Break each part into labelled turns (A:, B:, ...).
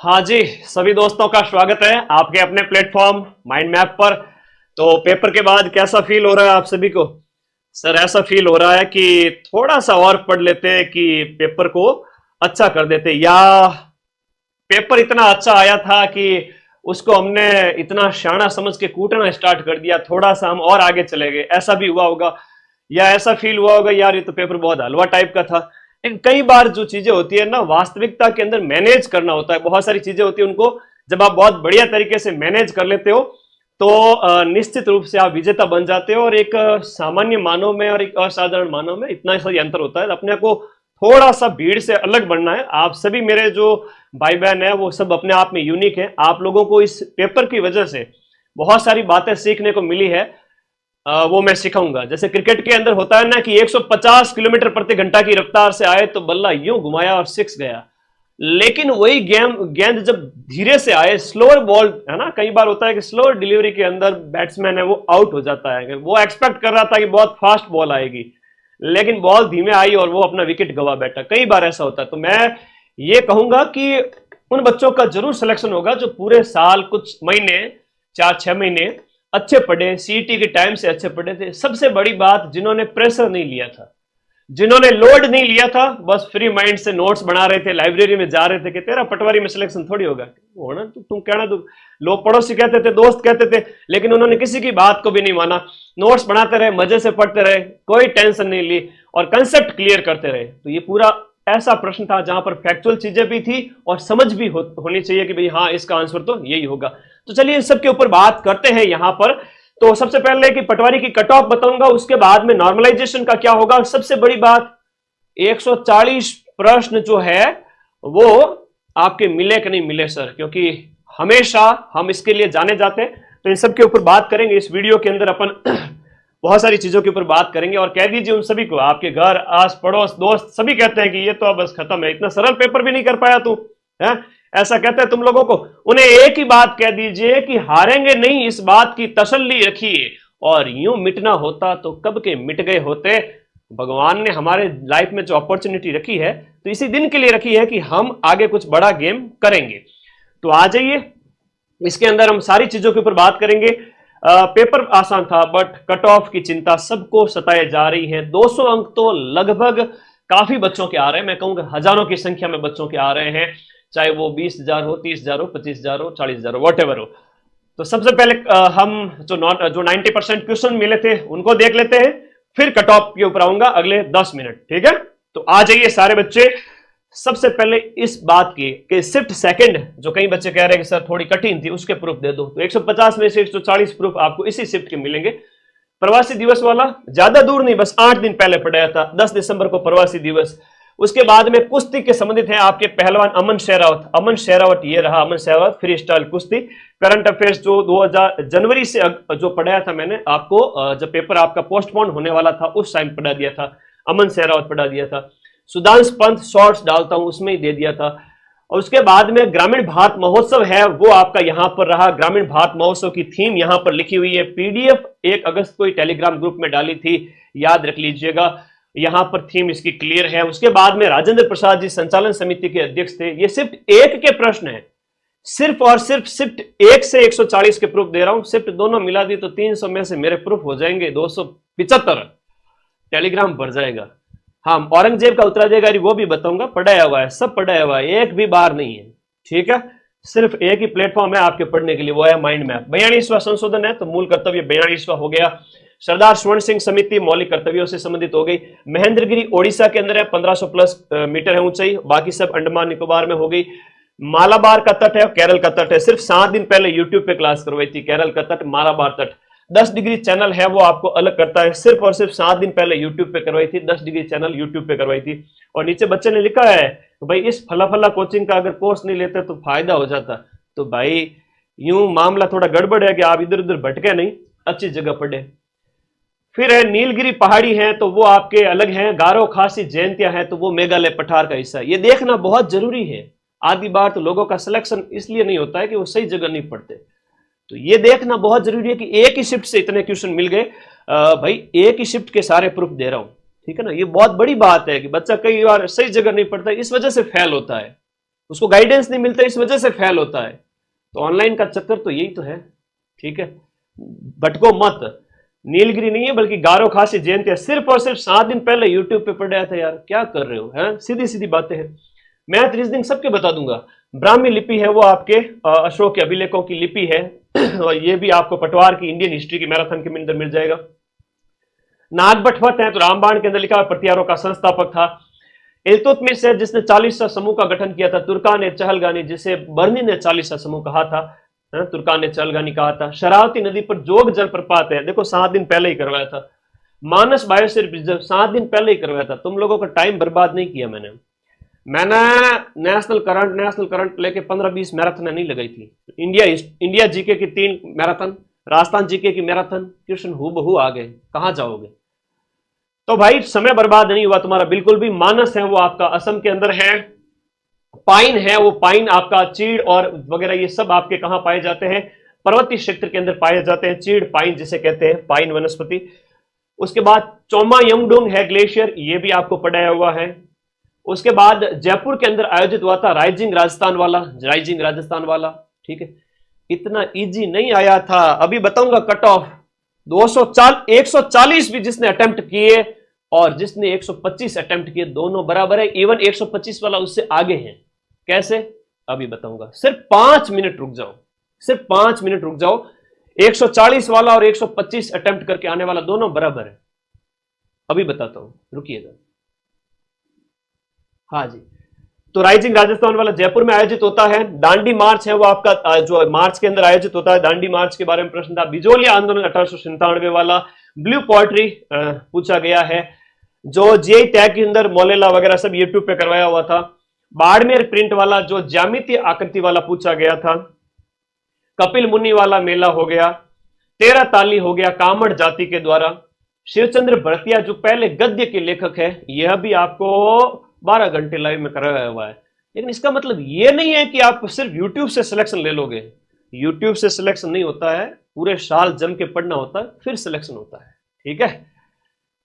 A: हाँ जी, सभी दोस्तों का स्वागत है आपके अपने प्लेटफॉर्म माइंड मैप पर। तो पेपर के बाद कैसा फील हो रहा है आप सभी को? सर ऐसा फील हो रहा है कि थोड़ा सा और पढ़ लेते कि पेपर को अच्छा कर देते, या पेपर इतना अच्छा आया था कि उसको हमने इतना शाना समझ के कूटना स्टार्ट कर दिया, थोड़ा सा हम और आगे चले गए, ऐसा भी हुआ होगा। या ऐसा फील हुआ होगा यार ये तो पेपर बहुत हलवा टाइप का था। लेकिन कई बार जो चीजें होती है ना, वास्तविकता के अंदर मैनेज करना होता है। बहुत सारी चीजें होती है, उनको जब आप बहुत बढ़िया तरीके से मैनेज कर लेते हो तो निश्चित रूप से आप विजेता बन जाते हो। और एक सामान्य मानव में और एक असाधारण मानव में इतना सा अंतर होता है। अपने को थोड़ा सा भीड़ से अलग बनना है। आप सभी मेरे जो भाई बहन है वो सब अपने आप में यूनिक है। आप लोगों को इस पेपर की वजह से बहुत सारी बातें सीखने को मिली है, वो मैं सिखाऊंगा। जैसे क्रिकेट के अंदर होता है ना कि 150 किलोमीटर प्रति घंटा की रफ्तार से आए तो बल्ला यूं घुमाया और सिक्स गया। लेकिन वही गेंद जब धीरे से आए, स्लोअर बॉल है ना, कई बार होता है कि स्लोअर डिलीवरी के अंदर बैट्समैन है वो आउट हो जाता है। वो एक्सपेक्ट कर रहा था कि बहुत फास्ट बॉल आएगी, लेकिन बॉल धीमे आई और वो अपना विकेट गवा बैठा। कई बार ऐसा होता है। तो मैं ये कहूंगा कि उन बच्चों का जरूर सिलेक्शन होगा जो पूरे साल कुछ महीने, 4-6 महीने अच्छे पढ़े, सीईटी के टाइम से अच्छे पढ़े थे। सबसे बड़ी बात, जिन्होंने प्रेशर नहीं लिया था, जिन्होंने लोड नहीं लिया था, बस फ्री माइंड से नोट्स बना रहे थे, लाइब्रेरी में जा रहे थे कि तेरा पटवारी में सिलेक्शन थोड़ी होगा होना, तुम कहना, तुम लोग पड़ोसी कहते थे, दोस्त कहते थे, लेकिन उन्होंने किसी की बात को भी नहीं माना। नोट्स बनाते रहे, मजे से पढ़ते रहे, कोई टेंशन नहीं ली और कंसेप्ट क्लियर करते रहे। तो ये पूरा ऐसा प्रश्न था जहां पर फैक्चुअल चीजें भी थी और समझ भी होनी चाहिए कि भाई हाँ इसका आंसर तो यही होगा। तो चलिए इस सब के ऊपर बात करते हैं यहां पर। तो सबसे पहले कि पटवारी की कट ऑफ बताऊंगा, उसके बाद में नॉर्मलाइजेशन का क्या होगा। सबसे बड़ी बात, 140 प्रश्न जो है वो आपके मिले कि नहीं मिले सर, क्योंकि हमेशा हम इसके लिए जाने जाते हैं। तो इन सब के ऊपर बात करेंगे इस वीडियो के अंदर। अपन बहुत सारी चीजों के ऊपर बात करेंगे और कह दीजिए उन सभी को, आपके घर आस पड़ोस दोस्त सभी कहते हैं कि ये तो अब बस खत्म है, इतना सरल पेपर भी नहीं कर पाया तू है, ऐसा कहते हैं तुम लोगों को। उन्हें एक ही बात कह दीजिए कि हारेंगे नहीं, इस बात की तसल्ली रखिए। और यूं मिटना होता तो कब के मिट गए होते। भगवान ने हमारे लाइफ में जो अपॉर्चुनिटी रखी है तो इसी दिन के लिए रखी है कि हम आगे कुछ बड़ा गेम करेंगे। तो आ जाइए, इसके अंदर हम सारी चीजों के ऊपर बात करेंगे। पेपर आसान था बट कट ऑफ की चिंता सबको सताए जा रही है। 200 अंक तो लगभग काफी बच्चों के आ रहे हैं, मैं कहूंगा हजारों की संख्या में बच्चों के आ रहे हैं, चाहे वो 20,000 हो, 30,000 हो, 25,000 हो, 40,000 हो, वॉट एवर हो। तो सबसे पहले हम जो 90% क्वेश्चन मिले थे उनको देख लेते हैं, फिर कट ऑफ के ऊपर आऊंगा अगले 10 मिनट, ठीक है। तो आ जाइए सारे बच्चे। सबसे पहले इस बात की कि शिफ्ट सेकंड, जो कई बच्चे कह रहे हैं कि सर थोड़ी कठिन थी, उसके प्रूफ दे दो। तो 150 में से 140 प्रूफ आपको इसी शिफ्ट के मिलेंगे। प्रवासी दिवस वाला ज्यादा दूर नहीं, बस 8 दिन पहले पढ़ाया था, 10 दिसंबर को प्रवासी दिवस। उसके बाद में कुश्ती के संबंधित है आपके पहलवान अमन शेरावत। अमन शेरावत ये रहा, अमन शेरावत फ्री स्टाइल कुश्ती। करंट अफेयर्स जो 2000 जनवरी से जो पढ़ाया था मैंने आपको, जब पेपर आपका पोस्टपोन होने वाला था उस टाइम पढ़ा दिया था, अमन शेरावत पढ़ा दिया था। सुधांश पंत शॉर्ट्स डालता हूं उसमें ही दे दिया था। और उसके बाद में ग्रामीण भारत महोत्सव है, वो आपका यहां पर रहा। ग्रामीण भारत महोत्सव की थीम यहां पर लिखी हुई है, पीडीएफ 1 अगस्त को टेलीग्राम ग्रुप में डाली थी, याद रख लीजिएगा। यहां पर थीम इसकी क्लियर है। उसके बाद में राजेंद्र प्रसाद जी संचालन समिति के अध्यक्ष थे। ये सिर्फ एक के प्रश्न है, सिर्फ और सिर्फ शिफ्ट 1 से 140 के प्रूफ दे रहा हूं। शिफ्ट दोनों मिला दी तो 300 में से मेरे प्रूफ हो जाएंगे 275, टेलीग्राम भर जाएगा। हाँ, औरंगजेब का उत्तराधिकारी वो भी बताऊंगा, पढ़ाया हुआ है, सब पढ़ाया हुआ है, एक भी बार नहीं है, ठीक है। सिर्फ एक ही प्लेटफॉर्म है आपके पढ़ने के लिए, वो है माइंड मैप। 42वां संशोधन है तो मूल कर्तव्य 42वां हो गया। सरदार स्वर्ण सिंह समिति मौलिक कर्तव्यों से संबंधित हो गई। महेंद्रगिरी ओडिशा के अंदर है, 1500 प्लस मीटर है ऊंचाई, बाकी सब अंडमान निकोबार में हो गई। मालाबार का तट है, केरल का तट है। सिर्फ 7 दिन पहले यूट्यूब पे क्लास करवाई थी, केरल का तट, मालाबार तट। 10 डिग्री चैनल है, वो आपको अलग करता है, सिर्फ और सिर्फ 7 दिन पहले यूट्यूब पे करवाई थी, 10 डिग्री चैनल यूट्यूब पे करवाई थी। और नीचे बच्चे ने लिखा है भाई इस फला फला कोचिंग का अगर कोर्स नहीं लेते तो फायदा हो जाता। तो भाई यूं मामला थोड़ा गड़बड़ है कि आप इधर उधर भटके नहीं, अच्छी जगह पढ़े। फिर है नीलगिरी पहाड़ी है तो वो आपके अलग हैं। गारो खासी जयंतियां हैं तो वो मेघालय पठार का हिस्सा है। ये देखना बहुत जरूरी है। आधी बार तो लोगों का सिलेक्शन इसलिए नहीं होता है कि वो सही जगह नहीं पढ़ते। तो ये देखना बहुत जरूरी है कि एक ही शिफ्ट से इतने क्वेश्चन मिल गए। भाई एक ही शिफ्ट के सारे प्रूफ दे रहा हूं, ठीक है ना। ये बहुत बड़ी बात है कि बच्चा कई बार सही जगह नहीं पढ़ता, इस वजह से फेल होता है। उसको गाइडेंस नहीं मिलता, इस वजह से फेल होता है। तो ऑनलाइन का चक्कर तो यही तो है, ठीक है। भटको मत, नीलगिरी नहीं है बल्कि गारो खासी जयंती है। सिर्फ और सिर्फ 7 दिन पहले यूट्यूब पे पढ़ रहा था यार, क्या कर रहे हो, है सीधी सीधी बातें हैं। मैथ रीजनिंग सबके बता दूंगा। ब्राह्मी लिपि है वो आपके अशोक के अभिलेखों की लिपि है और ये भी आपको पटवार की इंडियन हिस्ट्री की मैराथन के अंदर मिल जाएगा। नागभट्ट है तो रामबाण के अंदर लिखा हुआ प्रतिहारों का संस्थापक था। इल्तुतमिश है जिसने 40 समूह का गठन किया था। तुर्कान ए चहलगानी जिसे बर्नी ने 40 समूह कहा था, तुर्कान ने चहलगानी कहा था। शरावती नदी पर जोग जलप्रपात है, देखो 7 दिन पहले ही करवाया था। मानस बायोस्फीयर रिजर्व 7 दिन पहले ही करवाया था। तुम लोगों का टाइम बर्बाद नहीं किया मैंने नेशनल करंट लेके 15-20 मैराथन नहीं लगाई थी। इंडिया जीके की 3 मैराथन, राजस्थान जीके की मैराथन, क्वेश्चन हूबहू आ गए, कहां जाओगे। तो भाई समय बर्बाद नहीं हुआ तुम्हारा बिल्कुल भी। मानस है वो आपका असम के अंदर है। पाइन है वो पाइन आपका चीड़ और वगैरह ये सब आपके कहां पाए जाते हैं, पर्वतीय क्षेत्र के अंदर पाए जाते हैं। चीड़ पाइन जिसे कहते हैं, पाइन वनस्पति। उसके बाद चोमा यमडोंग है ग्लेशियर, ये भी आपको पढ़ाया हुआ है। उसके बाद जयपुर के अंदर आयोजित हुआ था राइजिंग राजस्थान वाला, ठीक है। इतना इजी नहीं आया था, अभी बताऊंगा कट ऑफ। 140 भी जिसने अटेम्प्ट किए और जिसने 125 अटेम्प्ट किए, दोनों बराबर है। इवन 125 वाला उससे आगे है। कैसे, अभी बताऊंगा। सिर्फ 5 मिनट रुक जाओ, सिर्फ 5 मिनट रुक जाओ। 140 वाला और 125 अटेम्प्ट करके आने वाला दोनों बराबर है, अभी बताता हूं, रुकिएगा। हाँ जी, तो राइजिंग राजस्थान वाला जयपुर में आयोजित होता है। दांडी मार्च है वो आपका जो मार्च के अंदर आयोजित होता है। दांडी मार्च के बारे में प्रश्न था। बिजोलिया आंदोलन 1897 वाला। ब्लू पोएट्री पूछा गया है। जो जीआई टैग के अंदर मोलेला वगैरह सब यूट्यूब पे करवाया हुआ था। बाड़मेर प्रिंट वाला जो ज्यामितीय आकृति वाला पूछा गया था। कपिल मुनि वाला मेला हो गया। 13 ताली हो गया कामड़ जाति के द्वारा। शिवचंद्र भरतिया जो पहले गद्य के लेखक है, यह भी आपको 12 घंटे लाइव में कराया हुआ है। लेकिन इसका मतलब यह नहीं है कि आप सिर्फ यूट्यूब से सिलेक्शन ले लोगे। यूट्यूब से सिलेक्शन नहीं होता है, पूरे साल जम के पढ़ना होता है, फिर सिलेक्शन होता है, ठीक है।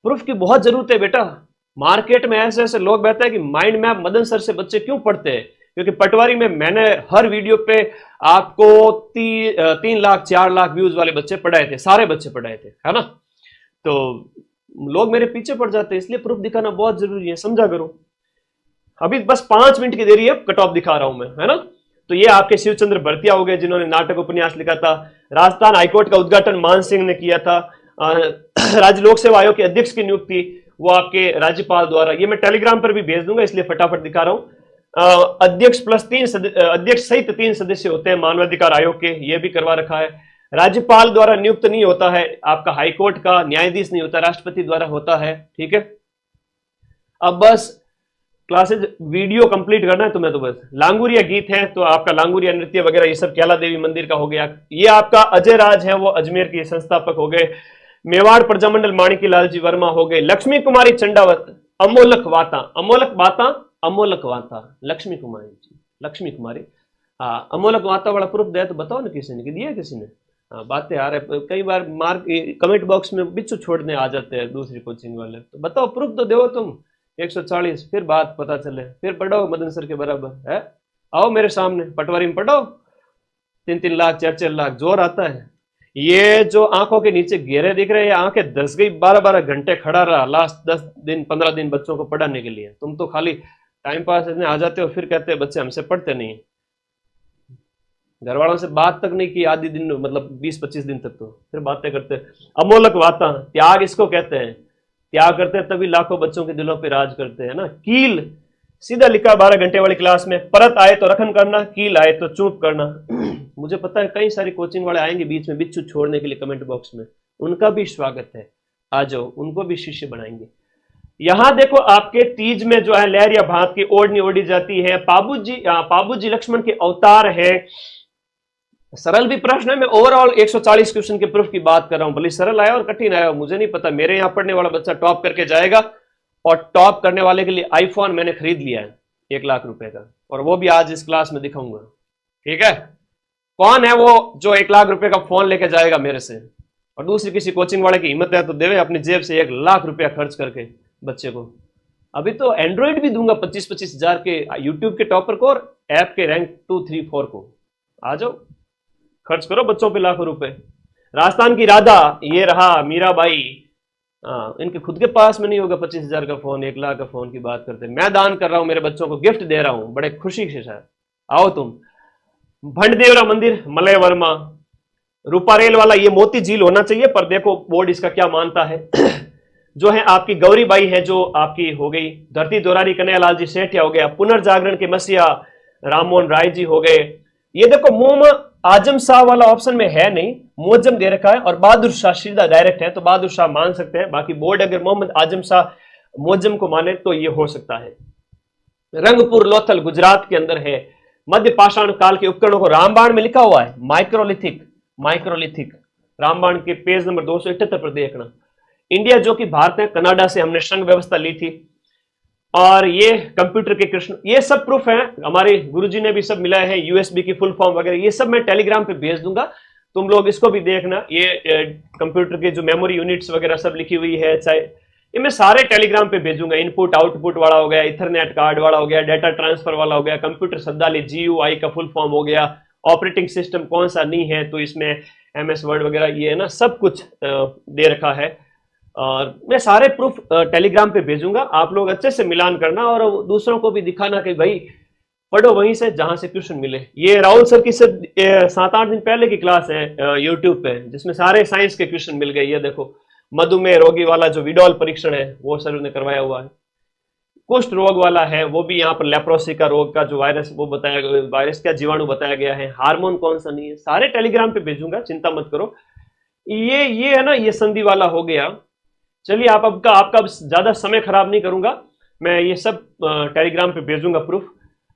A: प्रूफ की बहुत जरूरत है बेटा। मार्केट में ऐसे ऐसे लोग बैठते हैं कि माइंड मैप मदन सर से बच्चे क्यों पढ़ते हैं, क्योंकि पटवारी में मैंने हर वीडियो पे आपको 3 लाख 4 लाख व्यूज वाले बच्चे पढ़ाए थे, सारे बच्चे पढ़ाए थे, है ना। तो लोग मेरे पीछे पड़ जाते हैं, इसलिए प्रूफ दिखाना बहुत जरूरी है, समझा करो। अभी बस 5 मिनट की देरी है, कट ऑफ दिखा रहा हूं मैं, है ना। तो ये आपके शिवचंद्र भरतिया हो गए जिन्होंने नाटक उपन्यास लिखा था। राजस्थान हाईकोर्ट का उद्घाटन मान सिंह ने किया था। राज्य लोक सेवा आयोग के अध्यक्ष की नियुक्ति वो आपके राज्यपाल द्वारा, ये मैं टेलीग्राम पर भी भेज दूंगा इसलिए फटाफट दिखा रहा हूं। अध्यक्ष प्लस 3 अध्यक्ष सहित 3 सदस्य होते हैं मानवाधिकार आयोग के, ये भी करवा रखा है। राज्यपाल द्वारा नियुक्त नहीं होता है आपका, हाईकोर्ट का न्यायाधीश नहीं होता, राष्ट्रपति द्वारा होता है, ठीक है। अब बस क्लासेज वीडियो कंप्लीट करना है तुम्हें, तो बस लांगुरिया गीत है तो आपका लांगुरिया नृत्य वगैरह ये सब कैला देवी मंदिर का हो गया। ये आपका अजय राज है वो अजमेर के संस्थापक हो गए। मेवाड़ प्रजामंडल माणिकी लाल जी वर्मा हो गए। लक्ष्मी कुमारी चंडावत, अमोलक वाता लक्ष्मी कुमारी जी, लक्ष्मी कुमारी। हाँ, अमोलक वाता वाला प्रूफ दिया तो बताओ ना किसी ने, कि दिया किसी ने। हाँ, बातें आ रहे, कई बार मार्क कमेंट बॉक्स में बिच्छू छोड़ने आ जाते हैं दूसरी कोचिंग वाले, तो बताओ प्रूफ तो दो तुम। 140 फिर बात पता चले, फिर पढ़ो मदन सर के बराबर है। आओ मेरे सामने पटवारी में पढ़ो, 3-3 लाख 4-4 लाख जोर आता है। ये जो आंखों के नीचे घेरे दिख रहे हैं, आंखें धस गई, 12-12 घंटे खड़ा रहा लास्ट 10 दिन 15 दिन बच्चों को पढ़ाने के लिए। तुम तो खाली टाइम पास इतने आ जाते हो, फिर कहते हैं बच्चे हमसे पढ़ते नहीं। घर वालों से बात तक नहीं की आधी दिन, मतलब 20-25 दिन तक, तो फिर बातें करते। अमोलक वाता, त्याग इसको कहते हैं। त्याग करते हैं तभी लाखों बच्चों के दिलों पे राज करते हैं ना। कील सीधा लिखा 12 घंटे वाली क्लास में। परत आए तो रखन करना, कील आए तो चुप करना। मुझे पता है कई सारी कोचिंग वाले आएंगे बीच में बिच्छू छोड़ने के लिए कमेंट बॉक्स में, उनका भी स्वागत है, आ जाओ, उनको भी शिष्य बनाएंगे। यहां देखो आपके तीज में जो है लहर या भात की ओढ़नी ओढ़ी जाती है। पाबूजी लक्ष्मण के अवतार है। सरल भी प्रश्न है, मैं ओवरऑल 140 क्वेश्चन के प्रूफ की बात कर रहा हूं। भले सरल आया और कठिन आया मुझे नहीं पता, मेरे यहां पढ़ने वाला बच्चा टॉप करके जाएगा। और टॉप करने वाले के लिए आईफोन मैंने खरीद लिया है 1 लाख रुपए का, और वो भी आज इस क्लास में दिखाऊंगा, ठीक है। कौन है वो जो 1 लाख रुपए का फोन लेके जाएगा मेरे से, और दूसरी किसी कोचिंग वाले की हिम्मत है तो देवे अपनी जेब से 1 लाख रुपया खर्च करके बच्चे को। अभी तो एंड्रॉइड भी दूंगा 25-25 हजार के यूट्यूब के टॉपर को और ऐप के रैंक 2-3-4 को। आ जाओ, खर्च करो बच्चों पे लाखों रुपए। राजस्थान की राधा, ये रहा मीराबाई, इनके खुद के पास में नहीं होगा 25 हजार का फोन, 1 लाख का फोन की बात करते। मैं दान कर रहा हूं, मेरे बच्चों को गिफ्ट दे रहा हूं बड़े खुशी से। शायद आओ तुम। भंडदेवरा मंदिर, मलय वर्मा, रूपारेल वाला, ये मोती झील होना चाहिए, पर देखो बोर्ड इसका क्या मानता है। जो है आपकी गौरीबाई है, जो आपकी हो गई। धरती दोरारी कन्हैयालाल जी सेठिया हो गया। पुनर्जागरण के मसीहा राममोहन राय जी हो गए। ये देखो मोहम्मद आजम शाह वाला ऑप्शन में है नहीं, मुअज्जम दे रखा है, और बहादुर शाह सीधा डायरेक्ट है, तो बहादुर शाह मान सकते हैं। बाकी बोर्ड अगर मोहम्मद आजम शाह मुअज्जम को माने तो ये हो सकता है। रंगपुर लोथल गुजरात के अंदर है। मध्य पाषाण काल के उपकरणों को रामबाण में लिखा हुआ है, माइक्रोलिथिक, माइक्रोलिथिक रामबाण के पेज नंबर 278 पर देखना। इंडिया जो कि भारत है, कनाडा से हमने संघ व्यवस्था ली थी। और ये कंप्यूटर के कृष्ण, ये सब प्रूफ है, हमारे गुरुजी ने भी सब मिलाए हैं, यूएसबी की फुल फॉर्म वगैरह, ये सब मैं टेलीग्राम पे भेज दूंगा, तुम लोग इसको भी देखना। ये कंप्यूटर के जो मेमोरी यूनिट्स वगैरह सब लिखी हुई है, चाहे ये मैं सारे टेलीग्राम पे भेजूंगा। इनपुट आउटपुट वाला हो गया, इथरनेट कार्ड वाला हो गया, डाटा ट्रांसफर वाला हो गया, कंप्यूटर शब्दावली GUI का फुल फॉर्म हो गया, ऑपरेटिंग सिस्टम कौन सा नहीं है तो इसमें MS वर्ड वगैरह, ये है ना, सब कुछ दे रखा है। और मैं सारे प्रूफ टेलीग्राम पे भेजूंगा, आप लोग अच्छे से मिलान करना और दूसरों को भी दिखाना कि भाई पढ़ो वहीं से जहां से क्वेश्चन मिले। ये राहुल सर की सिर्फ 7-8 दिन पहले की क्लास है यूट्यूब पे, जिसमें सारे साइंस के क्वेश्चन मिल गए। ये देखो मधुमेह रोगी वाला जो विडोल परीक्षण है वो सर ने करवाया हुआ है। कुष्ठ रोग वाला है वो भी यहाँ पर, लेप्रोसी का रोग का जो वायरस वो बताया, वायरस का जीवाणु बताया गया है, हार्मोन कौन सा नहीं है, सारे टेलीग्राम पे भेजूंगा, चिंता मत करो। ये है ना, ये संधि वाला हो गया। चलिए आपका ज्यादा समय खराब नहीं करूंगा, मैं ये सब टेलीग्राम पे भेजूंगा प्रूफ,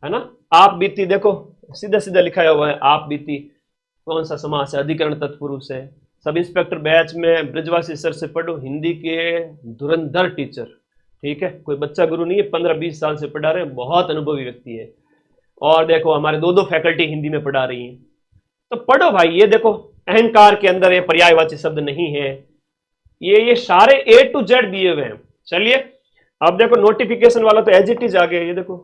A: है ना। आप बीती देखो सीधा सीधा लिखा हुआ है, आप बीती कौन सा समास है, अधिकरण तत्पुरुष है। सब इंस्पेक्टर बैच में ब्रजवासी सर से पढ़ो, हिंदी के धुरंधर टीचर, ठीक है, कोई बच्चा गुरु नहीं है, 15-20 साल से पढ़ा रहे हैं, बहुत अनुभवी व्यक्ति है। और देखो हमारे 2-2 फैकल्टी हिंदी में पढ़ा रही हैं, तो पढ़ो भाई। ये देखो अहंकार के अंदर ये पर्यायवाची शब्द नहीं है, ये सारे A to Z दिए हुए हैं। चलिए अब देखो नोटिफिकेशन वाला तो एज इट इज आ गया, ये देखो।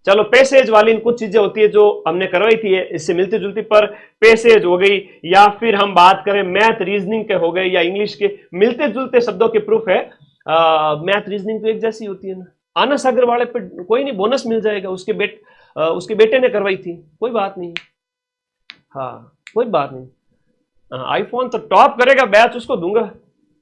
A: चलो पैसेज वाली कुछ चीजें होती है जो हमने करवाई थी इससे मिलती जुलती, पर पैसेज हो गई, या फिर हम बात करें मैथ रीजनिंग के हो गए, या इंग्लिश के मिलते जुलते शब्दों के प्रूफ है। मैथ रीजनिंग तो एक जैसी होती है ना। आना सागर वाले पे कोई नहीं, बोनस मिल जाएगा, उसके बेटे ने करवाई थी, कोई बात नहीं, हाँ कोई बात नहीं। आईफोन तो टॉप करेगा बैच, उसको दूंगा,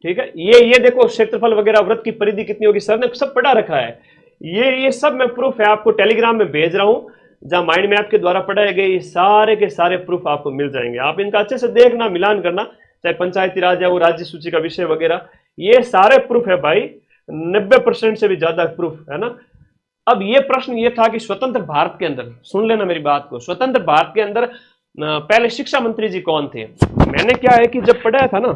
A: ठीक है। ये देखो क्षेत्रफल वगैरह, वृत्त की परिधि कितनी होगी, सर ने सब पढ़ा रखा है। ये सब मैं प्रूफ है आपको टेलीग्राम में भेज रहा हूं, जहां माइंड मैप के द्वारा पढ़ाए गए सारे के सारे प्रूफ आपको मिल जाएंगे। आप इनका अच्छे से देखना, मिलान करना, चाहे पंचायती राज या वो राज्य सूची का विषय वगैरह, ये सारे प्रूफ है भाई, 90% से भी ज्यादा प्रूफ है ना। अब ये प्रश्न ये था कि स्वतंत्र भारत के अंदर, सुन लेना मेरी बात को, स्वतंत्र भारत के अंदर पहले शिक्षा मंत्री जी कौन थे। मैंने क्या है कि जब पढ़ाया था ना,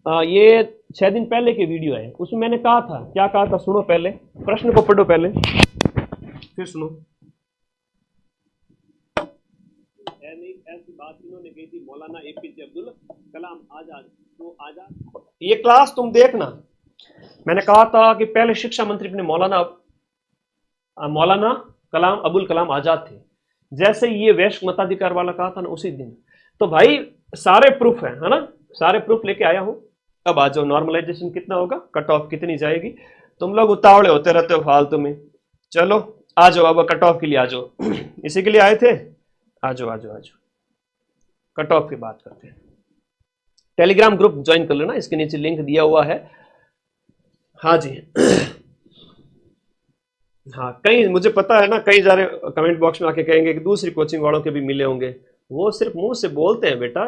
A: ये 6 दिन पहले की वीडियो है, उसमें मैंने कहा था, क्या कहा था सुनो, पहले प्रश्न को पढ़ो पहले फिर सुनो। ऐसी बात इन्होंने कही थी मौलाना APJ अब्दुल कलाम आजाद, तो आजाद, ये क्लास तुम देखना। मैंने कहा था कि पहले शिक्षा मंत्री अपने मौलाना कलाम अबुल कलाम आजाद थे, जैसे ये वैश्य मताधिकार वाला कहा था ना उसी दिन। तो भाई सारे प्रूफ है ना, सारे प्रूफ लेके आया हूं। अब आ जाओ, नॉर्मलाइजेशन कितना होगा, कट ऑफ कितनी जाएगी, तुम लोग उतावले होते रहते हो फालतू में। चलो आ जाओ, अब कट ऑफ के लिए आ जाओ, इसी के लिए आए थे, आ जाओ आ जाओ आ जाओ, कट ऑफ की बात करते हैं। टेलीग्राम ग्रुप ज्वाइन कर लेना, इसके नीचे लिंक दिया हुआ है। हाँ जी हाँ, कई मुझे पता है ना, कई सारे कमेंट बॉक्स में आके कहेंगे कि दूसरी कोचिंग वालों के भी मिले होंगे, वो सिर्फ मुंह से बोलते हैं बेटा,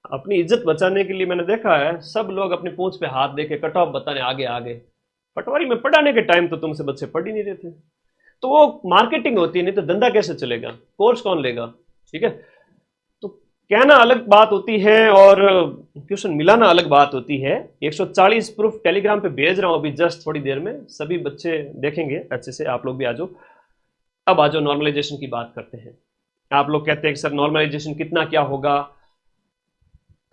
A: अपनी इज्जत बचाने के लिए। मैंने देखा है सब लोग अपनी पूंछ पे हाथ देके कट ऑफ बताने आगे आगे। पटवारी में पढ़ाने के टाइम तो तुमसे बच्चे पढ़ ही नहीं रहे थे, तो वो मार्केटिंग होती है, नहीं तो धंधा कैसे चलेगा, कोर्स कौन लेगा, ठीक है। तो कहना अलग बात होती है और क्वेश्चन मिलाना अलग बात होती है। 140 प्रूफ टेलीग्राम पे भेज रहा हूं अभी जस्ट थोड़ी देर में, सभी बच्चे देखेंगे अच्छे से, आप लोग भी आ जाओ। अब आ जाओ, नॉर्मलाइजेशन की बात करते हैं। आप लोग कहते हैं कि सर नॉर्मलाइजेशन कितना क्या होगा,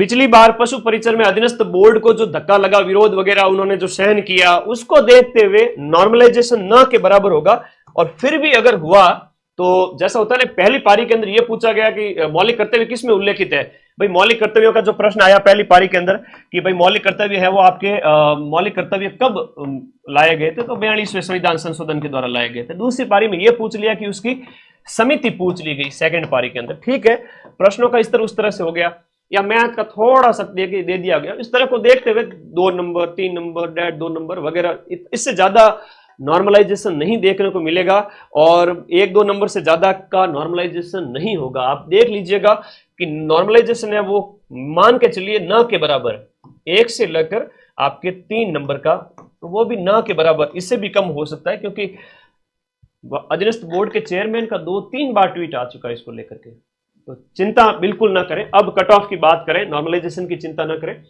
A: पिछली बार पशु परिचर में अधीनस्थ बोर्ड को जो धक्का लगा, विरोध वगैरह उन्होंने जो सहन किया, उसको देखते हुए नॉर्मलाइजेशन न के बराबर होगा। और फिर भी अगर हुआ तो जैसा होता है ना, पहली पारी के अंदर यह पूछा गया कि मौलिक कर्तव्य किस में उल्लेखित है। भाई मौलिक कर्तव्यों का जो प्रश्न आया पहली पारी के अंदर कि भाई मौलिक कर्तव्य है वो आपके मौलिक कर्तव्य कब लाए गए थे, तो 42वें संविधान संशोधन के द्वारा लाए गए थे। दूसरी पारी में यह पूछ लिया कि उसकी समिति पूछ ली गई सेकंड पारी के अंदर। ठीक है, प्रश्नों का स्तर उस तरह से हो गया, या मैथ का थोड़ा सा दे दिया गया। इस तरह को देखते हुए 2 नंबर 3 नंबर डेट 2 नंबर वगैरह, इससे ज्यादा नॉर्मलाइजेशन नहीं देखने को मिलेगा और 1-2 नंबर से ज्यादा का नॉर्मलाइजेशन नहीं होगा। आप देख लीजिएगा कि नॉर्मलाइजेशन है वो मान के चलिए न के बराबर, 1 से लेकर आपके 3 नंबर का, तो वो भी न के बराबर, इससे भी कम हो सकता है, क्योंकि अधीनस्थ बोर्ड के चेयरमैन का 2-3 बार ट्वीट आ चुका है इसको लेकर के। तो चिंता बिल्कुल ना करें। अब कट ऑफ की बात करें, नॉर्मलाइजेशन की चिंता ना करें।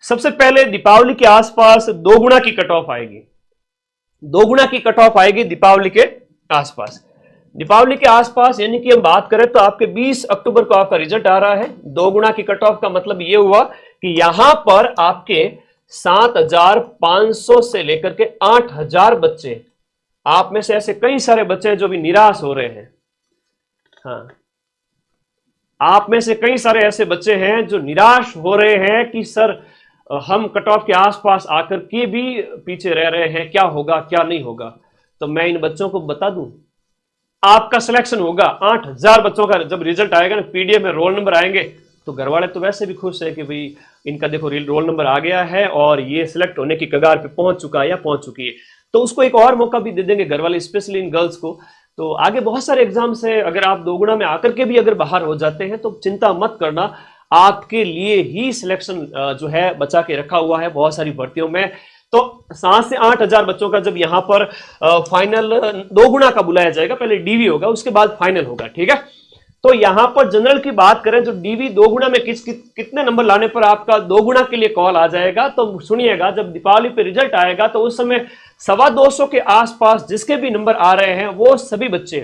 A: सबसे पहले दीपावली के आसपास 2 गुना की कट ऑफ आएगी, 2 गुना की कट ऑफ आएगी दीपावली के आसपास। दीपावली के आसपास यानी कि हम बात करें तो आपके 20 अक्टूबर को आपका रिजल्ट आ रहा है। 2 गुना की कट ऑफ का मतलब यह हुआ कि यहां पर आपके 7,500 से लेकर के 8,000 बच्चे, आप में से ऐसे कई सारे बच्चे हैं जो भी निराश हो रहे हैं। हाँ, आप में से कई सारे ऐसे बच्चे हैं जो निराश हो रहे हैं कि सर हम कट ऑफ के आसपास आकर के भी पीछे रह रहे हैं, क्या होगा क्या नहीं होगा। तो मैं इन बच्चों को बता दूं, आपका सिलेक्शन होगा। 8,000 बच्चों का जब रिजल्ट आएगा ना, पीडीएफ में रोल नंबर आएंगे, तो घर वाले तो वैसे भी खुश है कि भाई इनका देखो रोल नंबर आ गया है और ये सिलेक्ट होने की कगार पे पहुंच चुका है या पहुंच चुकी है। तो उसको एक और मौका भी दे देंगे घर वाले, स्पेशली इन गर्ल्स को। तो आगे बहुत सारे एग्जाम्स है, अगर आप 2 गुना में आकर के भी अगर बाहर हो जाते हैं तो चिंता मत करना, आपके लिए ही सिलेक्शन जो है बचा के रखा हुआ है बहुत सारी भर्तियों में। तो 7 से 8,000 बच्चों का जब यहां पर फाइनल 2 गुना का बुलाया जाएगा, पहले डीवी होगा उसके बाद फाइनल होगा। ठीक है, तो यहां पर जनरल की बात करें तो डीवी 2 गुना में कितने नंबर लाने पर आपका 2 गुना के लिए कॉल आ जाएगा। तो सुनिएगा, जब दीपावली पे रिजल्ट आएगा तो उस समय 225 के आसपास जिसके भी नंबर आ रहे हैं वो सभी बच्चे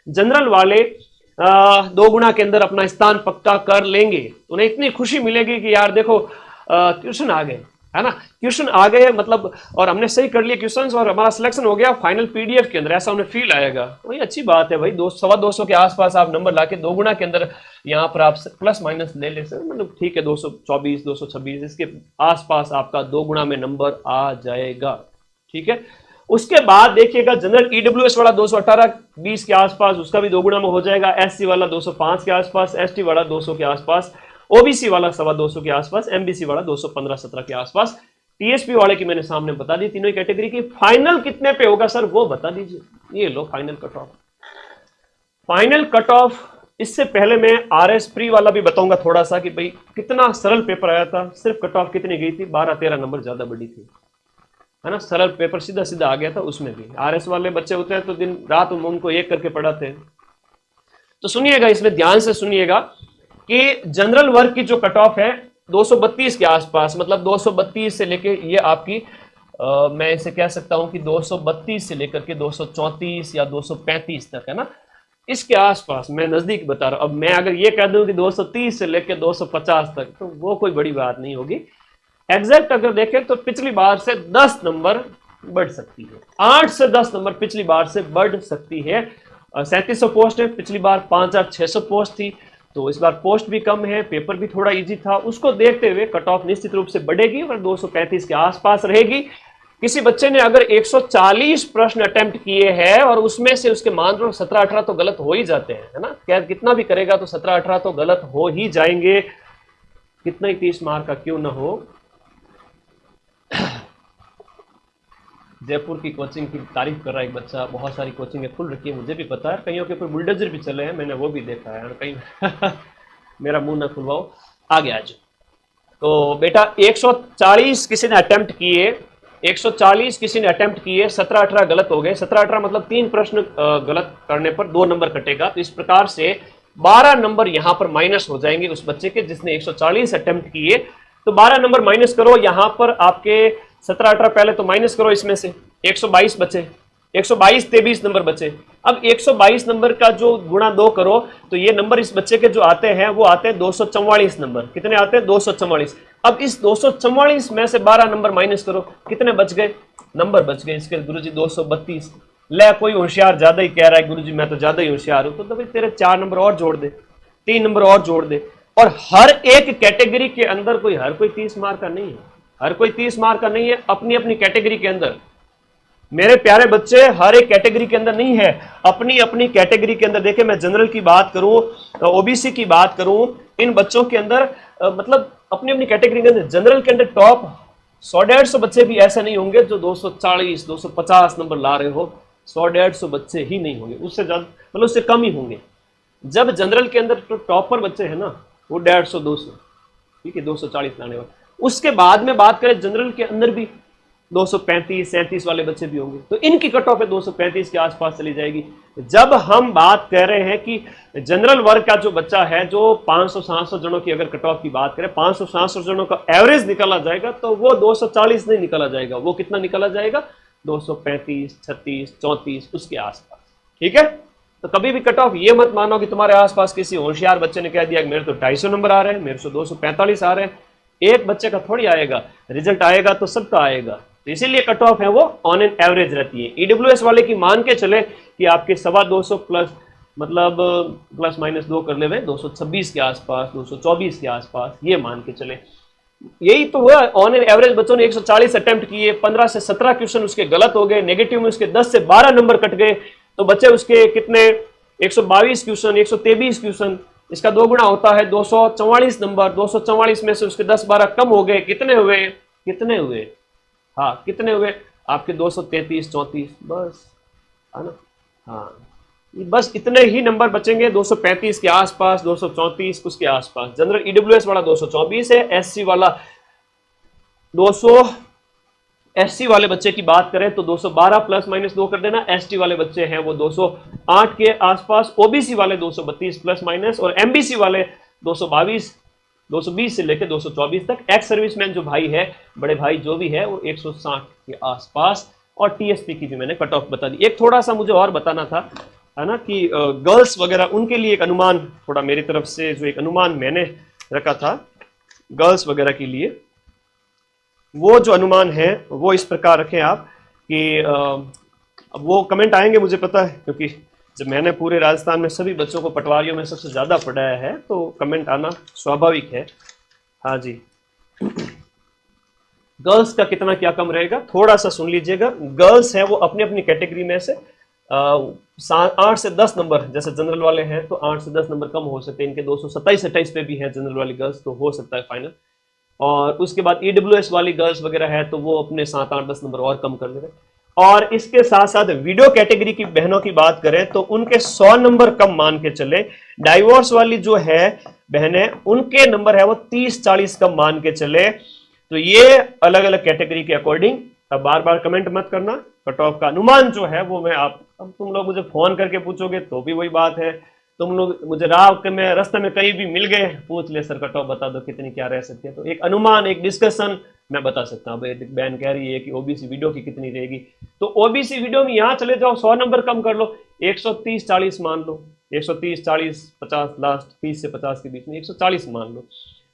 A: जनरल वाले 2 गुना के अंदर अपना स्थान पक्का कर लेंगे। उन्हें इतनी खुशी मिलेगी कि यार देखो क्वेश्चन आ गए, है ना, क्वेश्चन आ गए मतलब, और हमने सही कर लिए क्वेश्चंस और हमारा सिलेक्शन हो गया फाइनल पीडीएफ के अंदर, ऐसा उन्हें फील आएगा। वही अच्छी बात है भाई, 200 के आसपास आप नंबर लाके 2 गुना के अंदर यहाँ पर आप प्लस माइनस ले ले सकते, मतलब ठीक है 224 226 इसके आसपास आपका 2 गुना में नंबर आ जाएगा। ठीक है, उसके बाद देखिएगा जनरल ईडब्ल्यूएस वाला 218-20 के आसपास, उसका भी 2 गुना में हो जाएगा। एससी वाला 205 के आसपास, एसटी वाला 200 के आसपास, ओबीसी वाला 225 के आसपास, एमबीसी वाला 215-17 के आसपास, टीएसपी वाले की मैंने सामने बता दी तीनों कैटेगरी की। फाइनल कितने पे होगा सर वो बता दीजिए। ये लो final cut off. Final cut off इससे पहले मैं आरएस प्री वाला भी बताऊंगा थोड़ा सा कि भाई कितना सरल पेपर आया था, सिर्फ कट ऑफ कितनी गई थी, 12-13 नंबर ज्यादा बड़ी थी, है ना। सरल पेपर सीधा सीधा आ गया था। उसमें भी आरएस वाले बच्चे होते हैं तो दिन रात उनको एक करके पढ़ाते हैं। तो सुनिएगा, इसमें ध्यान से सुनिएगा कि जनरल वर्ग की जो कट ऑफ है 232 के आसपास, मतलब 232 से लेके ये आपकी मैं इसे कह सकता हूं कि 232 से लेकर के 234 या 235 तक, है ना, इसके आसपास मैं नजदीक बता रहा हूं। अब मैं अगर ये कह दूं कि 230 से लेकर 250 तक, तो वो कोई बड़ी बात नहीं होगी। एग्जैक्ट अगर देखें तो पिछली बार से 10 नंबर बढ़ सकती है, 8 से 10 नंबर पिछली बार से बढ़ सकती है। 3700 पोस्ट है, पिछली बार 5600 पोस्ट थी, तो इस बार पोस्ट भी कम है, पेपर भी थोड़ा इजी था। उसको देखते हुए कट ऑफ निश्चित रूप से बढ़ेगी और 235 के आसपास रहेगी। किसी बच्चे ने अगर 140 प्रश्न अटेम्प्ट किए हैं और उसमें से उसके मान लो 17-18 तो गलत हो ही जाते हैं, है ना, क्या कितना भी करेगा तो 17-18 तो गलत हो ही जाएंगे, कितना ही 30 मार्क का क्यों ना हो। जयपुर की कोचिंग की तारीफ कर रहा है एक बच्चा, बहुत सारी कोचिंग फुल रखी है, मुझे भी पता है, कईयों के ऊपर बुलडोजर भी चले हैं, मैंने वो भी देखा है कहीं मेरा मुंह ना खुलवाओ, आगे आ जाओ। तो बेटा 140 किसी ने अटेम्प्ट किए, 140 किसी ने अटेम्प्ट किए, 17-18 गलत हो गए। 17-18 मतलब 3 प्रश्न गलत करने पर 2 नंबर कटेगा। तो इस प्रकार से 12 नंबर यहां पर माइनस हो जाएंगे उस बच्चे के जिसने 140 अटेम्प्ट किए। तो 12 नंबर माइनस करो, यहां पर आपके 17-18 पहले तो माइनस करो, इसमें से 122 बचे, 122 23 नंबर बचे, अब 122 नंबर का जो गुणा 2 करो तो ये नंबर इस बच्चे के जो आते हैं वो आते हैं 244 नंबर। कितने आते हैं? 244। अब इस 244 में से 12 नंबर माइनस करो, कितने बच गए? नंबर बच गए इसके गुरुजी 232। ले कोई होशियार ज्यादा ही कह रहा है गुरुजी मैं तो ज्यादा ही होशियार हूं, तो भाई तेरे 4 नंबर और जोड़ दे, 3 नंबर और जोड़ दे। और हर एक कैटेगरी के अंदर हर कोई 30 मार्क का नहीं है, हर कोई 30 मार्क का नहीं है, अपनी अपनी कैटेगरी के अंदर। मेरे प्यारे बच्चे हर एक कैटेगरी के अंदर नहीं है, अपनी अपनी कैटेगरी के अंदर। देखिए मैं जनरल की बात करूं, ओबीसी की बात करूं, इन बच्चों के अंदर मतलब अपनी अपनी कैटेगरी के अंदर जनरल के अंदर टॉप 100-150 बच्चे भी ऐसे नहीं होंगे जो 240 250 नंबर ला रहे हो। 100-150 बच्चे ही नहीं होंगे, उससे ज्यादा मतलब उससे कम ही होंगे। जब जनरल के अंदर तो टॉपर बच्चे हैं ना वो 150-200, ठीक है, 240 लाने वाले। उसके बाद में बात करें जनरल के अंदर भी 235-37 वाले बच्चे भी होंगे, तो इनकी कट ऑफ है 235 के आसपास चली जाएगी। जब हम बात कर रहे हैं कि जनरल वर्ग का जो बच्चा है जो 500-700 जनों की अगर कट ऑफ की बात करें, 500-700 जनों का एवरेज निकाला जाएगा तो वो 240 नहीं निकाला जाएगा, वो कितना निकाला जाएगा? 235, 36, 34 उसके आसपास। ठीक है, तो कभी भी कट ऑफ ये मत मानो कि तुम्हारे आसपास किसी होशियार बच्चे ने कह दिया कि मेरे तो 250 नंबर आ रहे हैं, मेरे तो 245 आ रहे हैं। एक बच्चे का थोड़ी आएगा, रिजल्ट आएगा तो सबका आएगा। तो इसीलिए कट ऑफ है वो ऑन एन एवरेज रहती है। ईडब्ल्यूएस वाले की मान के चले कि आपके 225 प्लस मतलब प्लस माइनस 2 कर ले 226 के आसपास, 224 के आसपास, ये मान के चले। यही तो हुआ ऑन एन एवरेज। बच्चों ने 140 अटेम्प्ट किए, 15 से 17 क्वेश्चन उसके गलत हो गए, नेगेटिव में उसके 10 से 12 नंबर कट गए, तो बच्चे उसके कितने 122 क्वेश्चन, 123 क्वेश्चन, इसका 2 गुना होता है 244 नंबर। 244 में से उसके 10-12 कम हो गए, कितने हुए? कितने हुए? हाँ कितने हुए आपके? 233-34 बस, है ना? हाँ बस इतने ही नंबर बचेंगे, 235 के आसपास, 234 उसके आसपास। जनरल ईडब्ल्यूएस वाला 224 है, एससी वाला 200, एससी वाले बच्चे की बात करें तो 212 प्लस माइनस 2 कर देना। एसटी वाले बच्चे हैं वो 208 के आसपास, ओबीसी वाले 232 प्लस माइनस, और एमबीसी वाले 222, 220 से लेकर 224 तक। एक्स सर्विसमैन जो भाई है, बड़े भाई जो भी है, वो 160 के आसपास। और टीएसपी की भी मैंने कट ऑफ बता दी। एक थोड़ा सा मुझे और बताना था, है ना, कि गर्ल्स वगैरह उनके लिए एक अनुमान, थोड़ा मेरी तरफ से जो एक अनुमान मैंने रखा था गर्ल्स वगैरह के लिए, वो जो अनुमान है वो इस प्रकार रखें आप कि अब वो कमेंट आएंगे मुझे पता है, क्योंकि जब मैंने पूरे राजस्थान में सभी बच्चों को पटवारियों में सबसे ज़्यादा पढ़ाया है तो कमेंट आना स्वाभाविक है। हाँ जी, गर्ल्स का कितना क्या कम रहेगा थोड़ा सा सुन लीजिएगा। गर्ल्स है वो अपनी अपनी कैटेगरी में से 8 से 10 नंबर, जैसे जनरल वाले हैं तो 8 से 10 नंबर कम हो सकते हैं, इनके 227-28 पे भी है जनरल वाली गर्ल्स, तो हो सकता है फाइनल। और उसके बाद ईडब्ल्यूएस वाली गर्ल्स वगैरह है तो वो अपने 7, 8, 10 नंबर और कम कर ले रहे। और इसके साथ साथ वीडियो कैटेगरी की बहनों की बात करें तो उनके 100 नंबर कम मान के चले। डाइवोर्स वाली जो है बहनें, उनके नंबर है वो 30-40 कम मान के चले। तो ये अलग अलग कैटेगरी के अकॉर्डिंग, अब बार बार कमेंट मत करना, कट ऑफ का अनुमान जो है वो मैं आप, अब तुम लोग मुझे फोन करके पूछोगे तो भी वही बात है, तुम लोग मुझे राह में रास्ते में कहीं भी मिल गए पूछ ले सर कट ऑफ बता दो कितनी क्या रह सकती है, तो एक अनुमान, एक डिस्कशन मैं बता सकता हूँ। बहन कह रही है कि ओबीसी वीडियो की कितनी रहेगी, तो ओबीसी वीडियो में यहाँ चले जाओ, 100 नंबर कम कर लो, 130-40 मान लो, 130-40-50 लास्ट 30 से 50 के बीच में 140 मान लो,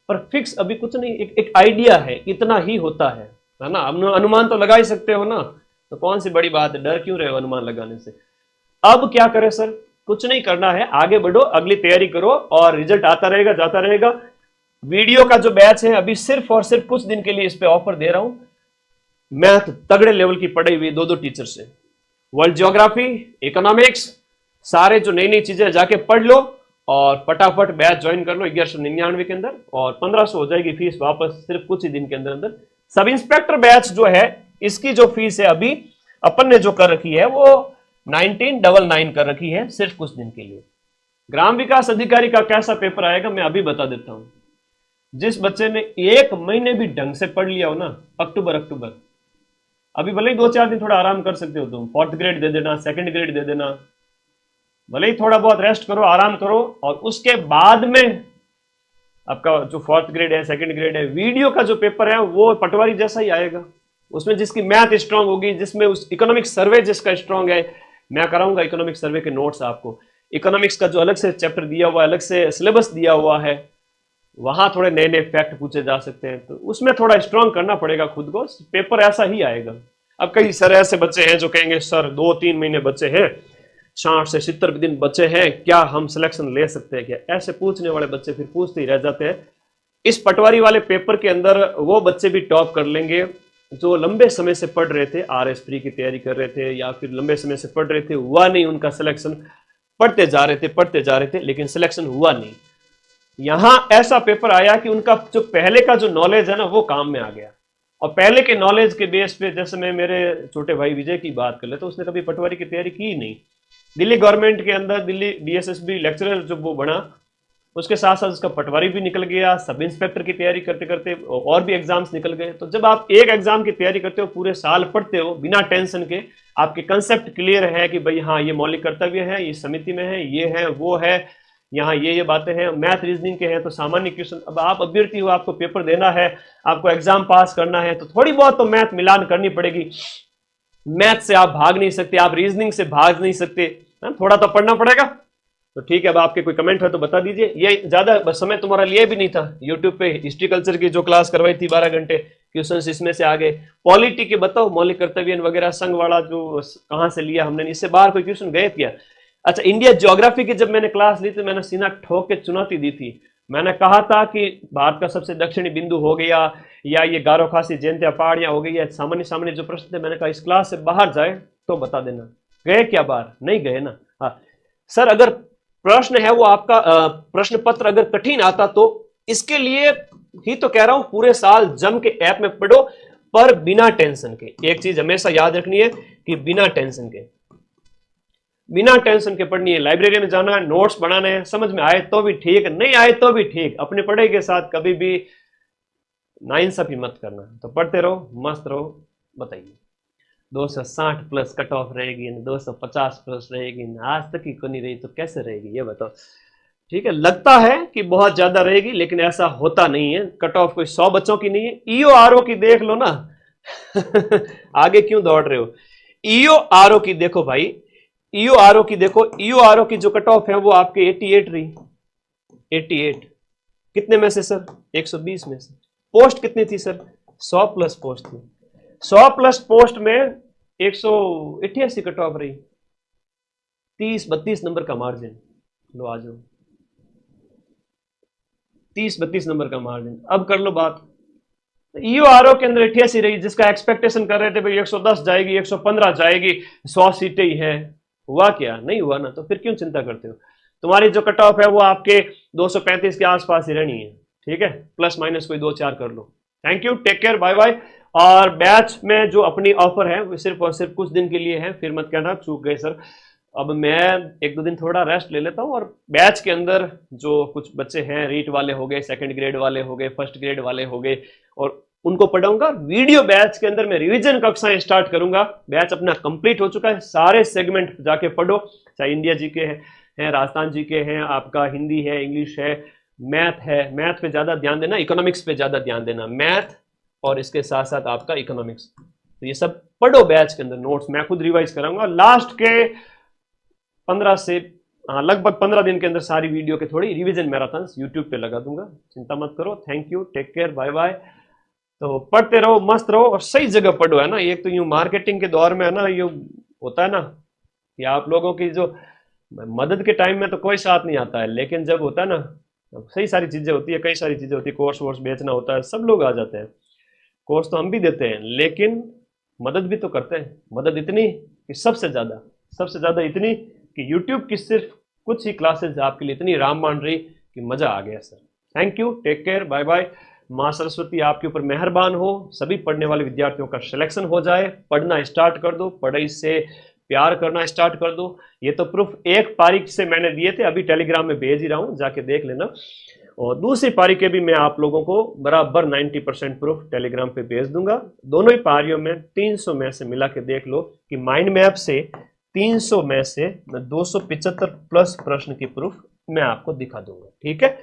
A: पर फिक्स अभी कुछ नहीं, एक आइडिया है, इतना ही होता है ना। अनुमान तो लगा ही सकते हो ना, तो कौन सी बड़ी बात है, डर क्यों रहे हो अनुमान लगाने से। अब क्या करें सर, कुछ नहीं करना है, आगे बढ़ो, अगली तैयारी करो और रिजल्ट आता रहेगा, जाता रहेगा। वीडियो का जो बैच है अभी सिर्फ और सिर्फ कुछ दिन के लिए इस पे ऑफर दे रहा हूं। मैथ तगड़े लेवल की पढ़ाई हुई 2 टीचर से, वर्ल्ड ज्योग्राफी, इकोनॉमिक्स, सारे जो नई नई चीजें जाके पढ़ लो और फटाफट बैच ज्वाइन कर लो 1199 के अंदर, और 1500 हो जाएगी फीस वापस सिर्फ कुछ ही दिन के अंदर अंदर। सब इंस्पेक्टर बैच जो है इसकी जो फीस है अभी अपन ने जो कर रखी है वो 1999 कर रखी है सिर्फ कुछ दिन के लिए। ग्राम विकास अधिकारी का कैसा पेपर आएगा मैं अभी बता देता हूं। जिस बच्चे ने 1 महीने भी ढंग से पढ़ लिया हो ना, अक्टूबर अभी भले ही 2-4 दिन थोड़ा आराम कर सकते हो, तुम 4th ग्रेड दे देना, 2nd ग्रेड दे देना, भले ही थोड़ा बहुत रेस्ट करो, आराम करो, और उसके बाद में आपका जो 4th ग्रेड है, 2nd ग्रेड है, वीडियो का जो पेपर है वो पटवारी जैसा ही आएगा। उसमें जिसकी मैथ स्ट्रांग होगी, जिसमें उस इकोनॉमिक सर्वे जिसका स्ट्रांग है, मैं कराऊंगा इकोनॉमिक्स सर्वे के नोट्स आपको। इकोनॉमिक्स का जो अलग से चैप्टर दिया हुआ है, अलग से सिलेबस दिया हुआ है, वहां थोड़े नए नए फैक्ट पूछे जा सकते हैं, तो उसमें थोड़ा स्ट्रांग करना पड़ेगा खुद को, पेपर ऐसा ही आएगा। अब कई सर ऐसे बच्चे हैं जो कहेंगे सर 2-3 महीने बच्चे हैं, 60 से 70 दिन बच्चे हैं, क्या हम सिलेक्शन ले सकते हैं क्या? ऐसे पूछने वाले बच्चे फिर पूछते ही रह जाते हैं। इस पटवारी वाले पेपर के अंदर वो बच्चे भी टॉप कर लेंगे जो लंबे समय से पढ़ रहे थे, RS प्री की तैयारी कर रहे थे या फिर लंबे समय से पढ़ रहे थे, हुआ नहीं उनका सिलेक्शन, पढ़ते जा रहे थे लेकिन सिलेक्शन हुआ नहीं। यहां ऐसा पेपर आया कि उनका जो पहले का जो नॉलेज है ना वो काम में आ गया, और पहले के नॉलेज के बेस पे, जैसे मैं मेरे छोटे भाई विजय की बात कर ले तो उसने कभी पटवारी की तैयारी की नहीं। दिल्ली गवर्नमेंट के अंदर दिल्ली DSSB लेक्चरर जो वो बना, उसके साथ साथ उसका पटवारी भी निकल गया, सब इंस्पेक्टर की तैयारी करते करते और भी एग्जाम्स निकल गए। तो जब आप एक एग्जाम की तैयारी करते हो, पूरे साल पढ़ते हो बिना टेंशन के, आपके कंसेप्ट क्लियर है कि भाई हाँ ये मौलिक कर्तव्य है, ये समिति में है, ये है वो है, यहाँ ये बातें हैं, मैथ रीजनिंग के हैं तो सामान्य क्वेश्चन। अब आप अभ्यर्थी हो, आपको पेपर देना है, आपको एग्जाम पास करना है, तो थोड़ी बहुत तो मैथ मिलान करनी पड़ेगी। मैथ से आप भाग नहीं सकते, आप रीजनिंग से भाग नहीं सकते, थोड़ा तो पढ़ना पड़ेगा। तो ठीक है, अब आपके कोई कमेंट है तो बता दीजिए। ये ज्यादा समय तुम्हारा लिए भी नहीं था, यूट्यूब पे हिस्ट्री कल्चर की जो क्लास करवाई थी 12 घंटे, क्वेश्चन इसमें से आ गए। पॉलिटी के बताओ, मौलिक कर्तव्य वगैरह संघ वाला जो कहाँ से लिया हमने, इससे बाहर कोई क्वेश्चन गए क्या? अच्छा, इंडिया ज्योग्राफी की जब मैंने क्लास ली तो मैंने सीना ठोक के चुनौती दी थी। मैंने कहा था कि भारत का सबसे दक्षिणी बिंदु हो गया, या ये गारो खासी जयंतिया पहाड़ियां हो गई, या सामान्य सामान्य जो प्रश्न थे, मैंने कहा इस क्लास से बाहर जाए तो बता देना। गए क्या बाहर? नहीं गए ना। हाँ सर, अगर प्रश्न है वो आपका प्रश्न पत्र अगर कठिन आता तो इसके लिए ही तो कह रहा हूं पूरे साल जम के ऐप में पढ़ो, पर बिना टेंशन के। एक चीज हमेशा याद रखनी है कि बिना टेंशन के पढ़नी है। लाइब्रेरी में जाना है, नोट्स बनाने हैं, समझ में आए तो भी ठीक, नहीं आए तो भी ठीक। अपने पढ़ाई के साथ कभी भी नाइंसाफी मत करना। तो पढ़ते रहो, मस्त रहो। बताइए 260 प्लस कट ऑफ रहेगी, 250 प्लस रहेगी, आज तक ही को नहीं रही तो कैसे रहेगी ये बताओ? ठीक है, लगता है कि बहुत ज्यादा रहेगी लेकिन ऐसा होता नहीं है। कट ऑफ कोई 100 बच्चों की नहीं है। EORO की देख लो ना आगे क्यों दौड़ रहे हो? EORO की देखो भाई, EORO की देखो। EORO की जो कट ऑफ है वो आपके 88 रही। 88 कितने में से सर? 120 में से। पोस्ट कितनी थी सर? 100 प्लस पोस्ट थी। 100 प्लस पोस्ट में 188 कट ऑफ रही। 30-32 नंबर का मार्जिन। लो आ जाओ, 30-32 नंबर का मार्जिन। अब कर लो बात। EORO के अंदर 88 रही, जिसका एक्सपेक्टेशन कर रहे थे भाई 110 जाएगी, 115 जाएगी, 100 सीटें ही है। हुआ क्या? नहीं हुआ ना। तो फिर क्यों चिंता करते हो? तुम्हारी जो कट ऑफ है वो आपके 235 के आसपास ही रहनी है। ठीक है, प्लस माइनस कोई 2-4 कर लो। Thank you, take care, bye bye. और बैच में जो अपनी ऑफर है वो सिर्फ और सिर्फ कुछ दिन के लिए है, फिर मत कहना चूक गए सर। अब मैं 1-2 दिन थोड़ा रेस्ट ले लेता हूँ, और बैच के अंदर जो कुछ बच्चे हैं, रीट वाले हो गए, सेकंड ग्रेड वाले हो गए, फर्स्ट ग्रेड वाले हो गए, और उनको पढ़ाऊंगा। वीडियो बैच के अंदर मैं रिवीजन कक्षाएं स्टार्ट करूंगा। बैच अपना कंप्लीट हो चुका है, सारे सेगमेंट जाके पढ़ो, चाहे इंडिया जीके है, राजस्थान जीके हैं, आपका हिंदी है, इंग्लिश है, मैथ है। मैथ पे ज्यादा ध्यान देना, इकोनॉमिक्स पे ज्यादा ध्यान देना, मैथ और इसके साथ साथ आपका इकोनॉमिक्स। तो ये सब पढ़ो बैच के अंदर। नोट्स मैं खुद रिवाइज कराऊंगा लास्ट के 15 से लगभग 15 दिन के अंदर सारी वीडियो के थोड़ी रिवीजन मैराथन यूट्यूब पे लगा दूंगा। चिंता मत करो। Thank you, take care, bye bye. तो पढ़ते रहो, मस्त रहो, और सही जगह पढ़ो, है ना। एक तो यूं मार्केटिंग के दौर में है ना, ये होता है ना कि आप लोगों की जो मदद के टाइम में तो कोई साथ नहीं आता है, लेकिन जब होता है ना, सही सारी चीजें होती है, कई सारी चीजें होती है, कोर्स वोर्स बेचना होता है, सब लोग आ जाते हैं। कोर्स तो हम भी देते हैं, लेकिन मदद भी तो करते हैं। मदद इतनी कि सबसे ज्यादा इतनी कि यूट्यूब की सिर्फ कुछ ही क्लासेस आपके लिए इतनी रामबाण रही कि मजा आ गया sir. Thank you, take care, bye bye. माँ सरस्वती आपके ऊपर मेहरबान हो, सभी पढ़ने वाले विद्यार्थियों का सिलेक्शन हो जाए, पढ़ना स्टार्ट कर दो, पढ़ाई से प्यार करना स्टार्ट कर दो। ये तो प्रूफ 1 पारी से मैंने दिए थे, अभी टेलीग्राम में भेज ही रहा हूँ, जाके देख लेना। और दूसरी पारी के भी मैं आप लोगों को बराबर 90% प्रूफ टेलीग्राम पे भेज दूंगा। दोनों ही पारियों में 300 में से मिला के देख लो कि माइंड मैप से 300 में से 275 प्लस प्रश्न की प्रूफ मैं आपको दिखा दूंगा। ठीक है,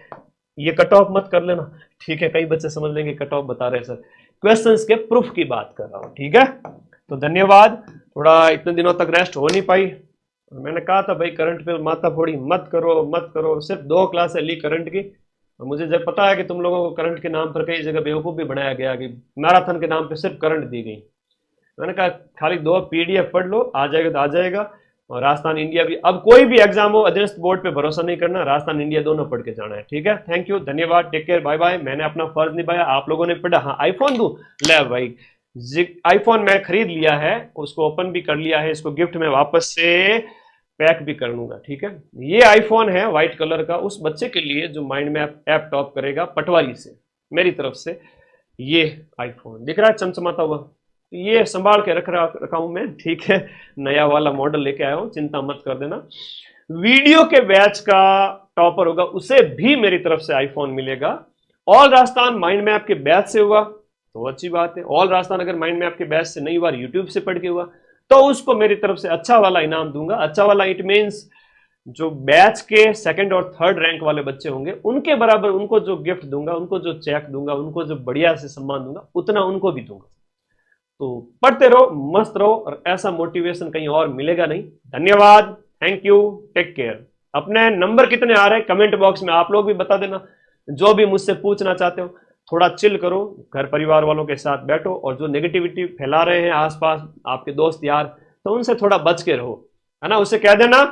A: ये कट ऑफ मत कर लेना। ठीक है, कई बच्चे समझ लेंगे कट ऑफ बता रहे हैं सर, क्वेश्चंस के प्रूफ की बात कर रहा हूं। ठीक है, तो धन्यवाद। थोड़ा इतने दिनों तक रेस्ट हो नहीं पाई, और मैंने कहा था भाई करंट पे माथा फोड़ी मत करो मत करो, सिर्फ 2 क्लासें ली करंट की। और मुझे जब पता है कि तुम लोगों को करंट के नाम पर कई जगह बेवकूफ़ भी बनाया गया कि मैराथन के नाम पे सिर्फ करंट दी गई। मैंने कहा खाली 2 PDF पढ़ लो, आ जाएगा तो आ जाएगा। और राजस्थान इंडिया भी, अब कोई भी एग्जाम हो अधीनस्थ बोर्ड पे भरोसा नहीं करना, राजस्थान इंडिया दोनों पढ़ के जाना है। ठीक है, थैंक यू, धन्यवाद, टेक केयर, बाय बाय। मैंने अपना फर्ज निभाया, आप लोगों ने पढ़ा। हाँ आईफोन दूं, ले भाई आईफोन मैं खरीद लिया है, उसको ओपन भी कर लिया है, इसको गिफ्ट में वापस से पैक भी कर लूंगा। ठीक है, ये आईफोन है व्हाइट कलर का, उस बच्चे के लिए जो माइंड मैप ऐप टॉप करेगा पटवारी से, मेरी तरफ से ये आईफोन दिख रहा है चमचमाता हुआ, ये संभाल के रखा हूं मैं। ठीक है, नया वाला मॉडल लेके आया हूं, चिंता मत कर देना। वीडियो के बैच का टॉपर होगा उसे भी मेरी तरफ से आईफोन मिलेगा। ऑल राजस्थान माइंड मैप के बैच से हुआ तो अच्छी बात है, ऑल राजस्थान अगर माइंड मैप के बैच से नहीं हुआ, यूट्यूब से पढ़ के हुआ, तो उसको मेरी तरफ से अच्छा वाला इनाम दूंगा। अच्छा वाला इट मीन्स जो बैच के सेकंड और थर्ड रैंक वाले बच्चे होंगे उनके बराबर उनको जो गिफ्ट दूंगा, उनको जो चेक दूंगा, उनको जो बढ़िया से सम्मान दूंगा, उतना उनको भी दूंगा। तो पढ़ते रहो, मस्त रहो, और ऐसा मोटिवेशन कहीं और मिलेगा नहीं। धन्यवाद, थैंक यू, टेक केयर। अपने नंबर कितने आ रहे हैं कमेंट बॉक्स में आप लोग भी बता देना। जो भी मुझसे पूछना चाहते हो, थोड़ा चिल करो, घर परिवार वालों के साथ बैठो, और जो नेगेटिविटी फैला रहे हैं आसपास आपके दोस्त यार, तो उनसे थोड़ा बच के रहो, है ना। उसे कह देना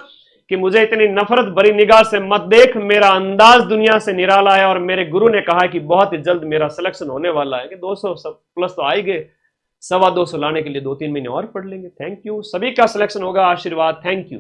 A: कि मुझे इतनी नफरत भरी निगाह से मत देख, मेरा अंदाज दुनिया से निराला है, और मेरे गुरु ने कहा है कि बहुत ही जल्द मेरा सिलेक्शन होने वाला है, कि 200 प्लस तो आएंगे, 225 लाने के लिए 2-3 महीने और पढ़ लेंगे। थैंक यू, सभी का सिलेक्शन होगा, आशीर्वाद, थैंक यू।